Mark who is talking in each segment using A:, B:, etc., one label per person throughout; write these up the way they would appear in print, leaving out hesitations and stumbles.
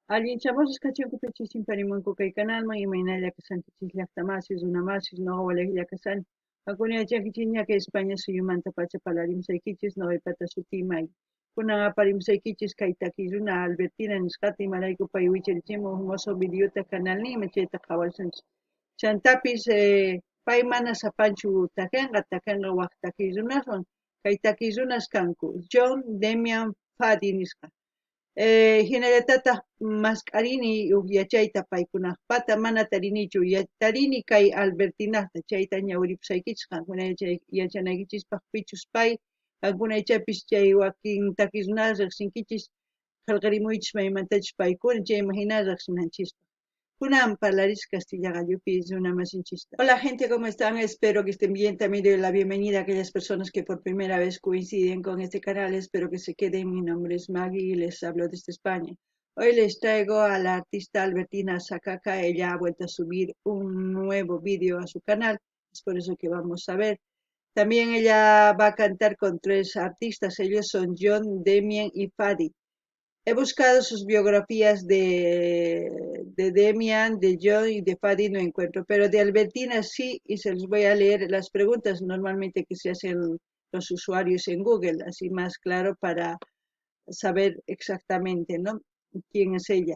A: Alguien chavos kachinku pichisin parimunku kay canalman imaynalla kasankichis llaqtamasis runamasis noqa walaykilla kasani. Hakuna yachakichin ñaka España suyumanta pacha palarimsaykichis noqaipata sutiymay. Kunan aparimsaykichis kay taki runa Albertina nisqata imarayku pay wicharichimun mozo videota canalniyman chayta qhawarsanchis. Chantapis pay mana sapanchu takinqa waq taki runaswan kay taki runas kanku John Demian Fadi nisqa. Hinallatataq masqarini yachayta paykunaqpata mana tarinichu tarini kay Albertinaqta chayta ñawiripusaykichis qankuna yachanaykichispaq pichus pay qankunaychapis chay wakin taki runata riqsinkichis qillqarimuychis maymantachus paykuna chayman hina riqsinanchis. Kunan parlaris Castilla gallopi una masinchista. Hola gente, ¿cómo están? Espero que estén bien. También doy la bienvenida a aquellas personas que por primera vez coinciden con este canal. Espero que se queden. Mi nombre es Maggie y les hablo desde España. Hoy les traigo a la artista Albertina Sakaka. Ella ha vuelto a subir un nuevo vídeo a su canal. Es por eso que vamos a ver. También ella va a cantar con 3 artistas. Ellos son John, Demian y Fadi. He buscado sus biografías de Demian, de John y de Fadi, no encuentro, pero de Albertina sí, y se los voy a leer las preguntas normalmente que se hacen los usuarios en Google, así más claro para saber exactamente, ¿no?, quién es ella.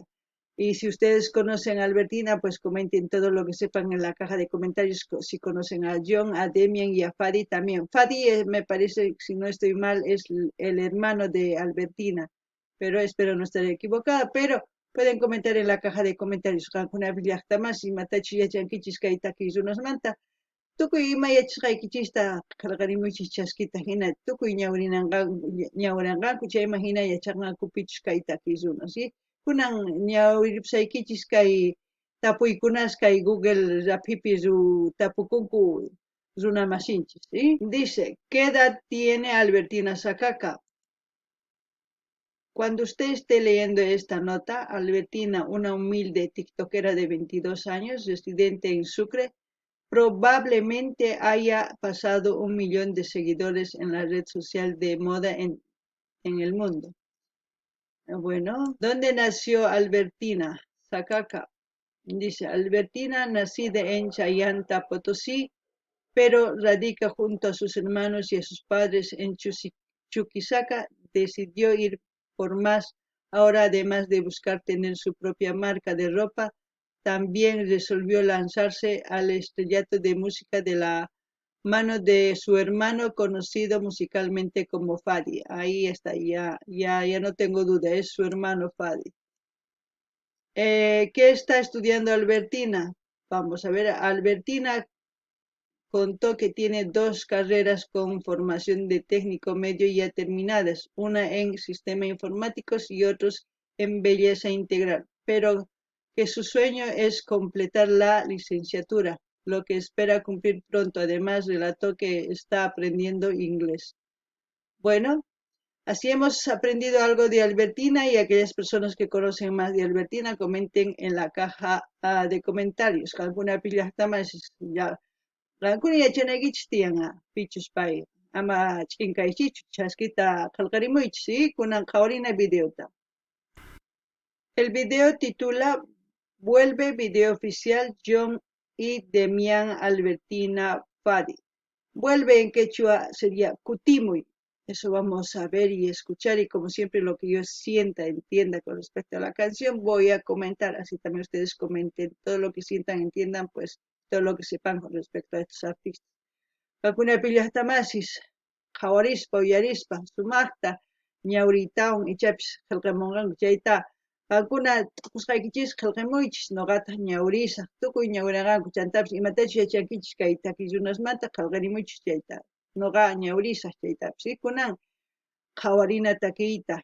A: Y si ustedes conocen a Albertina, pues comenten todo lo que sepan en la caja de comentarios, si conocen a John, a Demian y a Fadi también. Fadi me parece, si no estoy mal, es el hermano de Albertina, pero espero no estar equivocada, pero pueden comentar en la caja de comentarios. Kankuna villaqtamas y matachi yachankichis kay takisunasmanta. Tukuy imayachishqaykichista qillqarimuychis chaskita hina tukuy ñawranqanku chayman hina yachaqnankupichus kay takisunas, ¿sí? Kunan ñawiripusaykichis kay tapuykunas kay Google rapipi tapukunku runamasinchis, ¿sí? Dice, ¿qué edad tiene Albertina Sakaka? Cuando usted esté leyendo esta nota, Albertina, una humilde tiktokera de 22 años, residente en Sucre, probablemente haya pasado 1 millón de seguidores en la red social de moda en el mundo. Bueno, ¿dónde nació Albertina Sakaka? Dice, Albertina, nacida en Chayanta, Potosí, pero radica junto a sus hermanos y a sus padres en Chuquisaca, decidió ir por más. Ahora, además de buscar tener su propia marca de ropa, también resolvió lanzarse al estrellato de música de la mano de su hermano conocido musicalmente como Fadi. Ahí está, ya no tengo duda, es su hermano Fadi. ¿Qué está estudiando Albertina? Vamos a ver, Albertina contó que tiene 2 carreras con formación de técnico medio ya terminadas, una en sistemas informáticos y otros en belleza integral, pero que su sueño es completar la licenciatura, lo que espera cumplir pronto. Además, relató que está aprendiendo inglés. Bueno, así hemos aprendido algo de Albertina, y aquellas personas que conocen más de Albertina comenten en la caja de comentarios. Alguna pilla más ya. Rankuna yachanaykichis tiyanqa pichus pay ama ch'inkaychichu chaskita qillqarimuychis, ¿sí? Kunan qhawarina videota. El video titula Vuelve video oficial John y Demian Albertina Fadi. Vuelve en quechua sería kutimuy. Eso vamos a ver y escuchar, y como siempre lo que yo sienta, entienda con respecto a la canción, voy a comentar, así también ustedes comenten todo lo que sientan, entiendan, pues todo lo que sepan con respecto a estos artistas. Kakuna pillaqtamasis, qhawarispa, uyarispa, sumaqta, ñawriytawan ichapis qillqamunqanku chayta, qankuna qusqaykichis qillqamuychis noqata ñawrisaq, tukuy ñawranqanku chantapis imatachus yachankichis kay taki runasmanta qillqarimuychis chayta, noqa ñawrisaq chaytapis, ¿sí? Kunan qhawarina takiyta.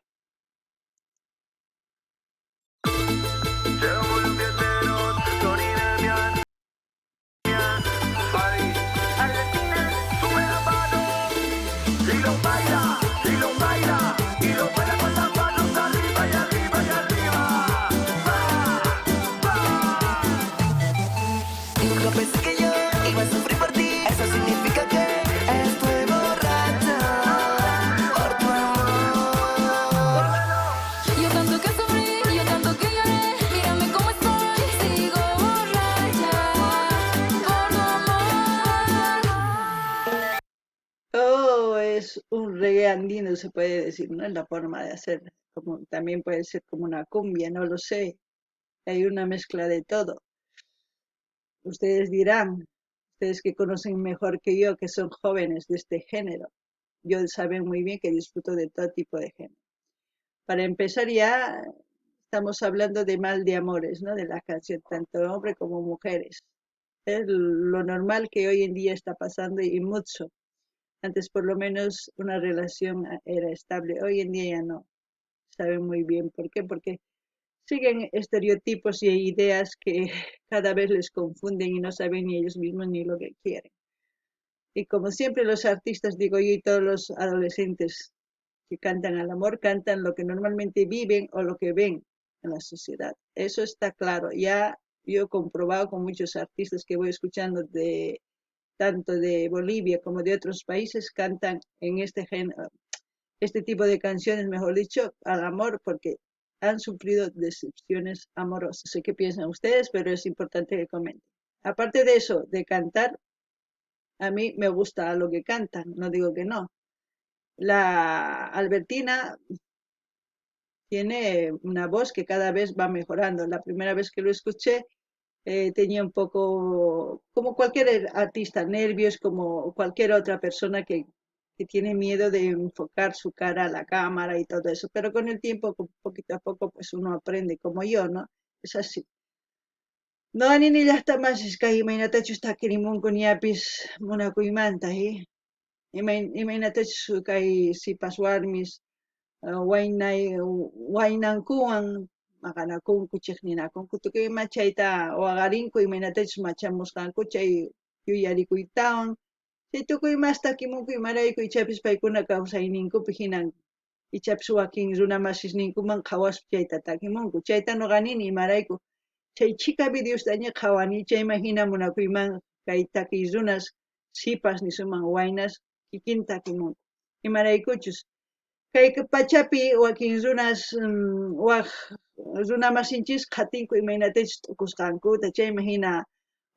B: Nunca pensé que yo iba a sufrir por ti. Eso significa que estoy borracha por tu amor.
A: es un reggae andino, se puede decir, ¿no? Es la forma de hacer, como, también puede ser como una cumbia, no lo sé. Hay una mezcla de todo. Ustedes dirán, ustedes que conocen mejor que yo, que son jóvenes de este género. Yo saben muy bien que disfruto de todo tipo de género. Para empezar ya estamos hablando de mal de amores, ¿no? De la canción, tanto hombres como mujeres. Es lo normal que hoy en día está pasando y mucho. Antes por lo menos una relación era estable, hoy en día ya no. Saben muy bien por qué, porque siguen estereotipos y ideas que cada vez les confunden y no saben ni ellos mismos ni lo que quieren. Y como siempre los artistas, digo yo, y todos los adolescentes que cantan al amor, cantan lo que normalmente viven o lo que ven en la sociedad. Eso está claro. Ya yo he comprobado con muchos artistas que voy escuchando de tanto de Bolivia como de otros países, cantan en este tipo de canciones, mejor dicho, al amor, porque han sufrido decepciones amorosas. Sé qué piensan ustedes, pero es importante que comenten. Aparte de eso, de cantar, a mí me gusta lo que cantan, no digo que no. La Albertina tiene una voz que cada vez va mejorando. La primera vez que lo escuché tenía un poco, como cualquier artista, nervios, como cualquier otra persona que tiene miedo de enfocar su cara a la cámara y todo eso. Pero con el tiempo, poquito a poco, pues uno aprende, como yo, ¿no? Es así. No, ni ya está más, es que imagínate, está kirimunku niapis monakuymanta, ¿eh? Imagínate, si paswarmis, waynankuwan maqanakunku chiqninakunku tukuy chayta waqarinku imanatachus machamusqanku chay yuyarikuytawan chay tukuy mas takimunku imarayku ichapis paykuna kawsayninkupi hinan ichapis wakin runa masisninkuman qhawaspa chayta takimunku chayta nuqa nini imarayku chay chika videostaña qhawani chayman hina munakuyman kay takiy runas sipas nisuman waynas kikin takimunku imaraykuchus kay pachapi wakin runas waq runa masinchis qhatinku imaynatachus t'ukusqankuta chayman hina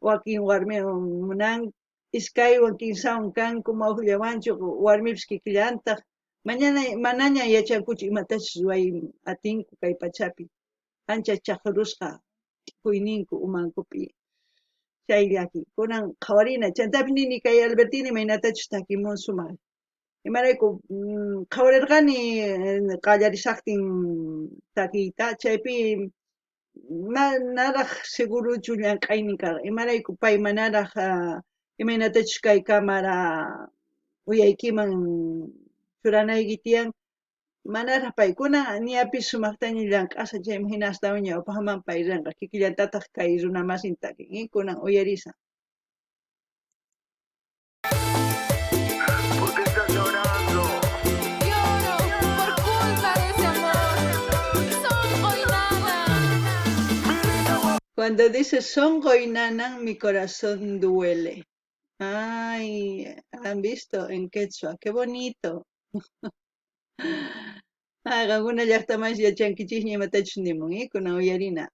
A: wakin warmi munan iskaywan kinsawan kanku mawllawanchu warmipas kikillantaq manaña yachankuchu imatachus atinku kay pachapi ancha chaqrusqa t'ukuyninku umankupi chayllaki kunan qhawarina chaytapi nini kay Albertina imaynatachus takimun sumaq imarayku qhawarirqani qallarisaqtin takiyta chaypi manaraq seguruchu llank'aynin karqa imarayku pay manaraq imaynatachus kay cámara uyaykiman churanayki tiyan manaraq paykuna ñapis sumaqtaña llank'asqa chaymi hina astawan ñawpaqman pay rinqa kikillantataq kay runa masin takin kunan uyarisa. Cuando dice songo y nanan, mi corazón duele. Ay, ¿han visto en quechua? ¡Qué bonito! Alguna ya está más ya chanquichis ni matachus ni mon, con uyarina.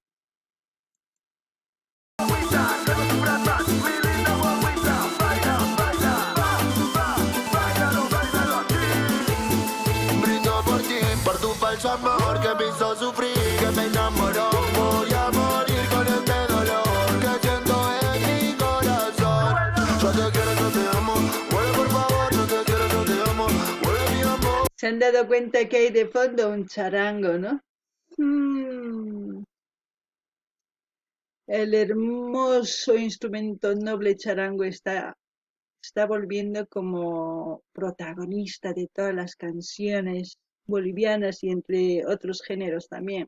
B: Brindo por ti, por tu falso amor que me hizo sufrir, que me enamoró. Voy a morir con este dolor que siento en mi corazón. Yo te quiero, yo te amo. Vuelve por favor, no te quiero, yo te amo. Vuelve mi amor.
A: ¿Se han dado cuenta que hay de fondo un charango, no? El hermoso instrumento noble charango está volviendo como protagonista de todas las canciones bolivianas y entre otros géneros también.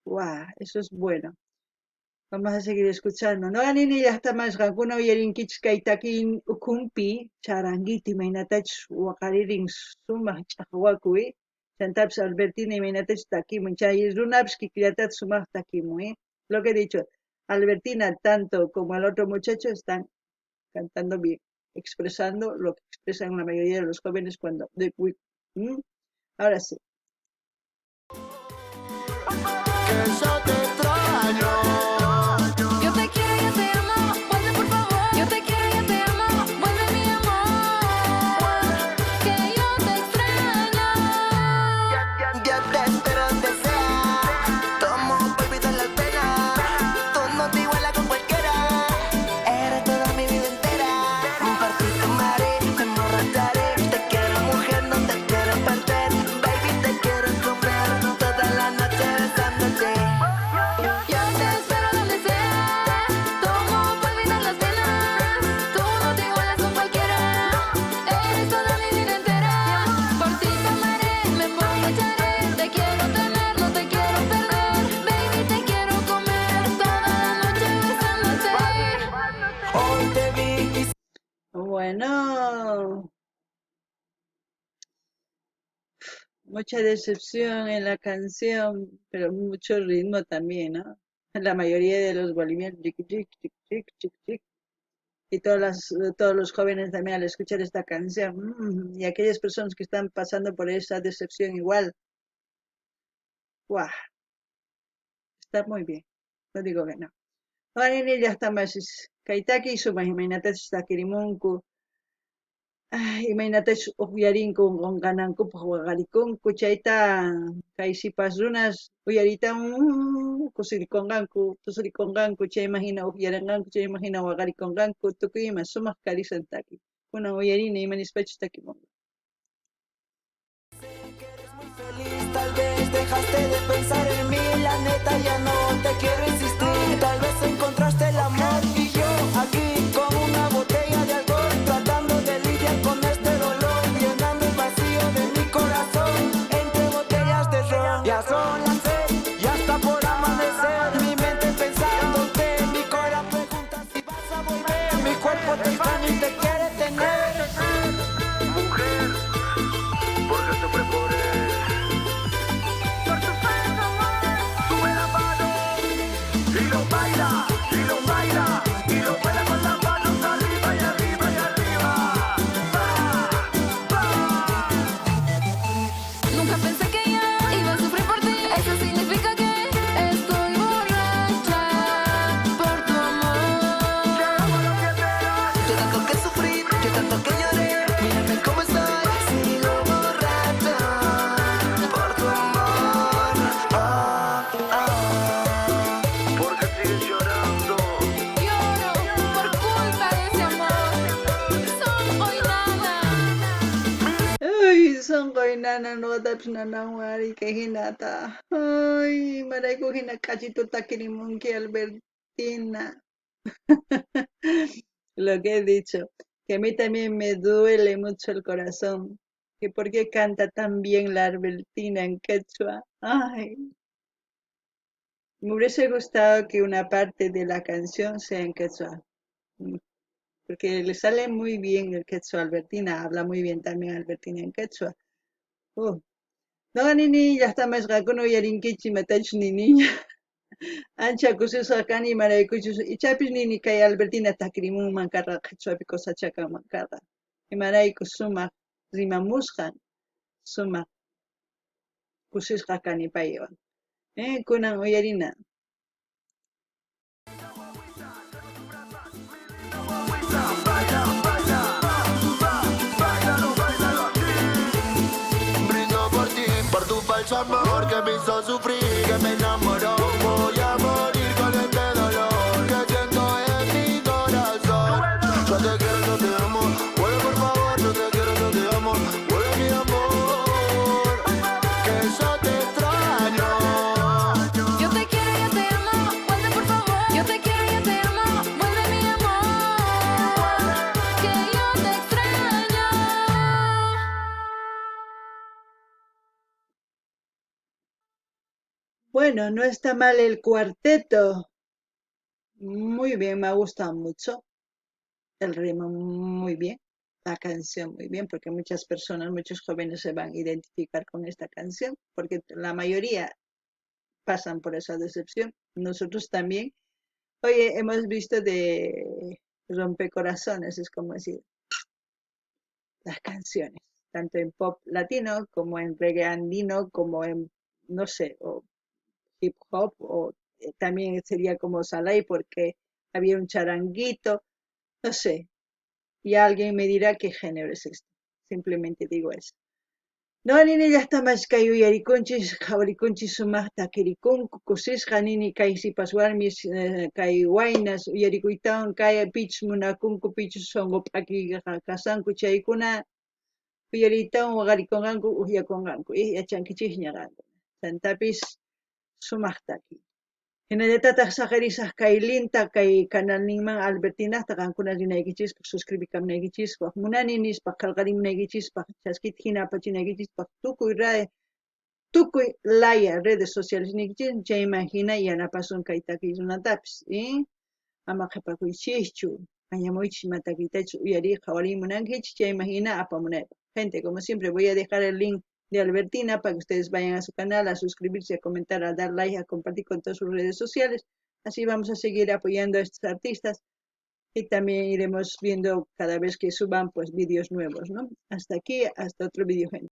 A: ¡Guau! Eso es bueno. Vamos a seguir escuchando. No anini ya está más gakuna uyarinkich kaitakin ukumpi charanguiti mainatach waqaririn sumaq chaqwakuy chantaps Albertina imaynatach takimun chay runaps kikllatat sumaq takimun. Lo que he dicho, Albertina tanto como el otro muchacho están cantando bien, expresando lo que expresan la mayoría de los jóvenes cuando ahora sí.
B: Que yo te extraño.
C: Yo te quiero, yo te amo, vuelve por favor. Yo te quiero, yo te amo, vuelve mi amor. Que
A: Bueno, mucha decepción en la canción, pero mucho ritmo también, ¿no? La mayoría de los bolivianos, chic, chic, chic, chic, chic, chic, y todos los jóvenes también al escuchar esta canción, y aquellas personas que están pasando por esa decepción igual, ¡guau! Está muy bien, no digo que no. Ahora ya está más, Kaitaki, suma, imagínate, está Kirimunku. Ay, imagínate uyarinko qunqanankupa waqarikunku chayta kay sipas runas uyaritan kusirikunqanku tusurikunqanku chayma hina uyaranqanku chayma hina waqarikunqanku tukuy ima sumaq karisan taki kunan uyarini imanispachu takimunqa.
D: Tal vez dejaste de pensar en mí, la neta ya no te quiero insistir. Tal vez encontraste el amor y yo aquí con una botella de alcohol, tratando de lidiar con este dolor, llenando el vacío de mi corazón entre botellas de ron. Ya son las 6, ya está por amanecer, mi mente pensándote, mi corazón pregunta si vas a volver, mi cuerpo te extraña y te quiere tener.
B: Mujer, porque sufre por él. Sube la mano y lo baila, y lo baila, y lo baila con las manos arriba y arriba y arriba. Va, va.
C: Nunca pensé que yo iba a sufrir por ti. Eso significa que estoy borracha por tu amor.
D: Yo tanto que sufrí, yo tanto que lloré, mírame cómo estoy, sigo borracha por tu amor.
B: Porque sigues llorando.
C: Lloro por culpa de ese amor. Son hoy nada.
A: Ay, son nana no tapos nanawari kay hinata. Ay, maray ko hinakachito takirimunki Albertina. Lo que he dicho, que a mí también me duele mucho el corazón, que por qué canta tan bien la Albertina en quechua. Ay, me hubiese gustado que una parte de la canción sea en quechua, porque le sale muy bien el quechua a Albertina, habla muy bien también Albertina en quechua. No, nini, ya está más gakuno yarinkichi matach nini. Ancha kusisqa kani maraykuchus ichapis nini kay Albertina takrimunman karqa qhichwapi cosachakanman karqa imarayku sumaq rimamusqan sumaq kusisqa kani paywan kunan uyarina.
B: Brindo por ti, por tu falso amor que me hizo sufrir, que me enamoró. Voy a morir con este dolor que siento en mi corazón. Yo te quiero, yo te amo. Vuelve por favor, yo te quiero, yo te amo. Vuelve mi amor, que yo te extraño.
C: Yo te quiero, yo te amo. Vuelve por favor. Yo te quiero, yo te amo. Vuelve mi amor. Que yo te extraño.
A: Bueno, no está mal el cuarteto, muy bien, me ha gustado mucho el ritmo, muy bien, la canción muy bien, porque muchas personas, muchos jóvenes se van a identificar con esta canción, porque la mayoría pasan por esa decepción, nosotros también. Oye, hemos visto de rompecorazones, es como decir, las canciones, tanto en pop latino como en reggae andino, como en, no sé, o hip hop, o también sería como Salai, porque había un charanguito, no sé, y alguien me dirá qué género es esto. Simplemente digo eso. No, nini, ya está más kayo yarikunchis, jawarikunchis sumaqta kirikunku, kusisqa nini kay sipas warmis, kay waynas, uyarikuytawan kay pichus munakunku, pichus songo p'aki kasanku chaykuna, uyaritawan waqarikunqanku, uyakunqanku, yachankichis ñaqanku. Chantapis sumaqtaki. Hinallataq saqarisaq kay linta kay canalninman Albertinaqta qankuna rinaykichispaq, suscribikamunaykichispaq, munani nispaq qillqarimunaykichispaq, chaskita hina apachinaykichispaq, tukuy laya redes sociales nikichis, chayman hina yanapasun kay takiy runatapis, ama qhipakuychischu, Mañamuich Mataquitech Uyari Jawarí Munanquich ya imagina apamuneba. Gente, como siempre voy a dejar el link de Albertina para que ustedes vayan a su canal, a suscribirse, a comentar, a dar like, a compartir con todas sus redes sociales. Así vamos a seguir apoyando a estos artistas y también iremos viendo cada vez que suban pues vídeos nuevos, ¿no? Hasta aquí, hasta otro vídeo, gente.